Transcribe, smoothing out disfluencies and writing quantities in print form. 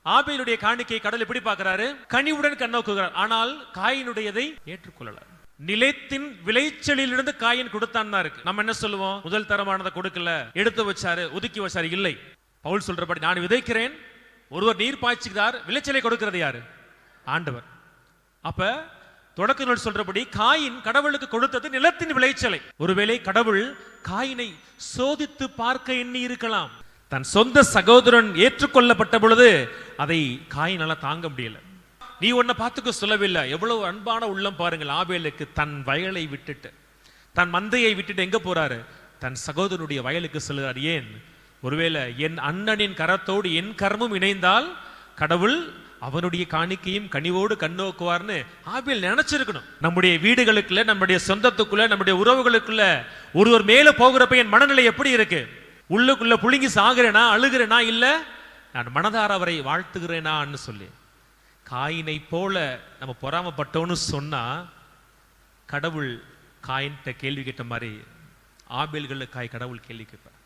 ஆபேலுடைய காணிக்கையை கடவுள் எப்படி பார்க்கிறாரு? கனிவுடன் கண்ணோக்குகிறார். ஆனால் காயினுடையதை ஏற்றுக்கொள்ளல. நிலத்தின் விளைச்சலிலிருந்து காயின் கொடுத்தான் தான் இருக்கு. நம்ம என்ன சொல்லுவோம்? முதல் தரமானதை கொடுக்கல, எடுத்து வச்சாரு, ஒதுக்கி வச்சாரு. இல்லை, பவுல் சொல்றபடி நான் விதைக்கிறேன், ஒருவர் நீர் பாய்ச்சுகிறார், விளைச்சலை கொடுக்கிறது யாரு? ஆண்டவர். அப்ப தொடக்க நூல் சொல்றபடி காயின் கடவுளுக்கு கொடுத்தது நிலத்தின் விளைச்சலை. ஒருவேளை கடவுள் காயினை சோதித்து பார்க்க எண்ணி இருக்கலாம். தன் சொந்த சகோதரன் ஏற்றுக்கொள்ளப்பட்ட பொழுது அதை காயினால தாங்க முடியல. நீ உன்னை பார்த்துக்க சொல்லவில்லை. எவ்வளவு அன்பான உள்ளம் பாருங்கள். ஆபேலுக்கு தன் வயலை விட்டுட்டு, தன் மந்தையை விட்டுட்டு எங்க போறாரு? தன் சகோதரனுடைய வயலுக்கு செல்கிறார். ஏன்? ஒருவேளை என் அண்ணனின் கரத்தோடு என் கரமும் இணைந்தால் கடவுள் அவனுடைய காணிக்கையும் கனிவோடு கண்ணோக்குவார்னு ஆபேல் நினைச்சிருக்கணும். நம்முடைய வீடுகளுக்குள்ள, நம்முடைய சொந்தத்துக்குள்ள, நம்முடைய உறவுகளுக்குள்ள ஒருவர் மேல போகிறப்ப என் மனநிலை எப்படி இருக்கு? உள்ளுக்குள்ள புழுங்கி சாகிறேனா, அழுகிறேனா, இல்ல நான் மனதார அவரை வாழ்த்துகிறேனான்னு சொல்லி. காயினை போல நம்ம பொறாமப்பட்டோன்னு சொன்னா கடவுள் காயின்கிட்ட கேள்வி கேட்ட மாதிரி ஆபேல்களுக்காய் கடவுள் கேள்வி கேட்பார்.